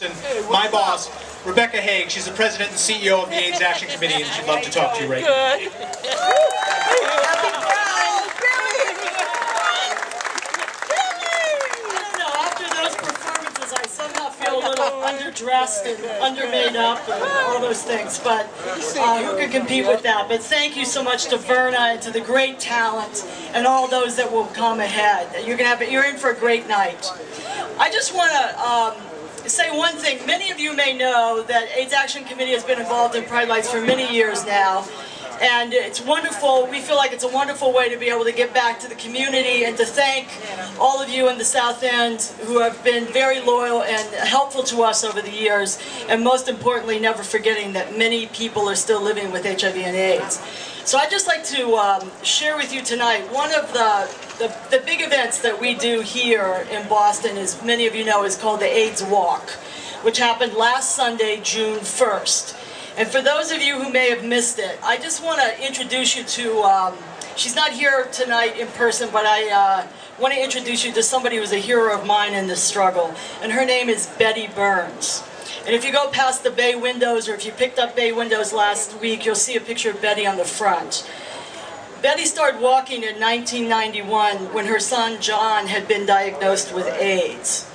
My boss, Rebecca Haag, she's the president and CEO of the AIDS Action Committee, and she'd love to talk to you right now. I don't know, after those performances I somehow feel a little underdressed and undermade up and all those things, but who can compete with that? But thank you so much to Verna and to the great talent and all those that will come ahead. You're in for a great night. I just want to say one thing. Many of you may know that AIDS Action Committee has been involved in Pride Lights for many years now, and it's wonderful. We feel like it's a wonderful way to be able to get back to the community and to thank all of you in the South End who have been very loyal and helpful to us over the years, and most importantly, never forgetting that many people are still living with HIV and AIDS. So I'd just like to share with you tonight one of the big events that we do here in Boston, as many of you know, is called the AIDS Walk, which happened last Sunday, June 1st. And for those of you who may have missed it, I just want to introduce you to, she's not here tonight in person, but I want to introduce you to somebody who's a hero of mine in this struggle, and her name is Betty Burns. And if you go past the bay windows, or if you picked up bay windows last week, you'll see a picture of Betty on the front. Betty started walking in 1991 when her son John had been diagnosed with AIDS.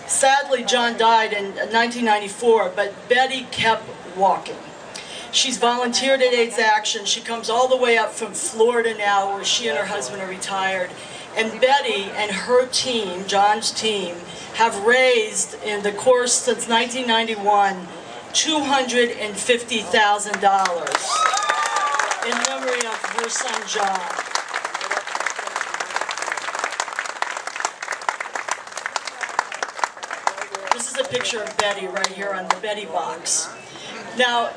Sadly, John died in 1994, but Betty kept walking. She's volunteered at AIDS Action. She comes all the way up from Florida now, where she and her husband are retired. And Betty and her team, John's team, have raised in the course since 1991 $250,000 in memory of her son John. This is a picture of Betty right here on the Betty box. Now,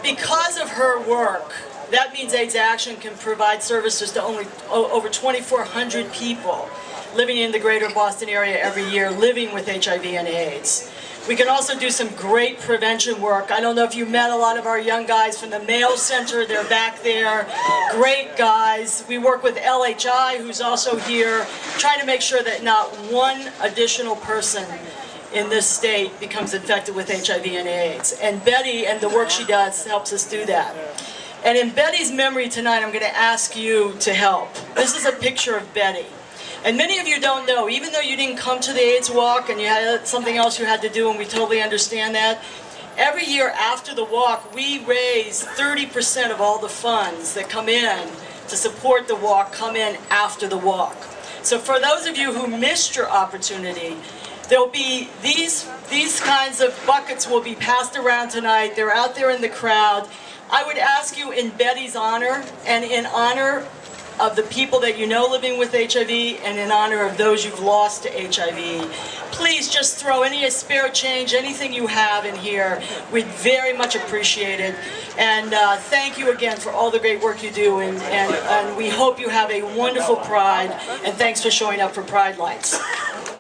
because of her work, that means AIDS Action can provide services to over 2,400 people living in the greater Boston area every year, living with HIV and AIDS. We can also do some great prevention work. I don't know if you met a lot of our young guys from the Mayo Center. They're back there. Great guys. We work with LHI, who's also here, trying to make sure that not one additional person in this state becomes infected with HIV and AIDS. And Betty and the work she does helps us do that. And in Betty's memory tonight, I'm going to ask you to help. This is a picture of Betty. And many of you don't know, even though you didn't come to the AIDS Walk and you had something else you had to do, and we totally understand that, every year after the walk, we raise 30% of all the funds that come in to support the walk come in after the walk. So for those of you who missed your opportunity, there'll be these kinds of buckets will be passed around tonight. They're out there in the crowd. I would ask you, in Betty's honor and in honor of the people that you know living with HIV and in honor of those you've lost to HIV, please just throw any spare change, anything you have in here. We'd very much appreciate it. And thank you again for all the great work you do, and we hope you have a wonderful Pride, and thanks for showing up for Pride Lights.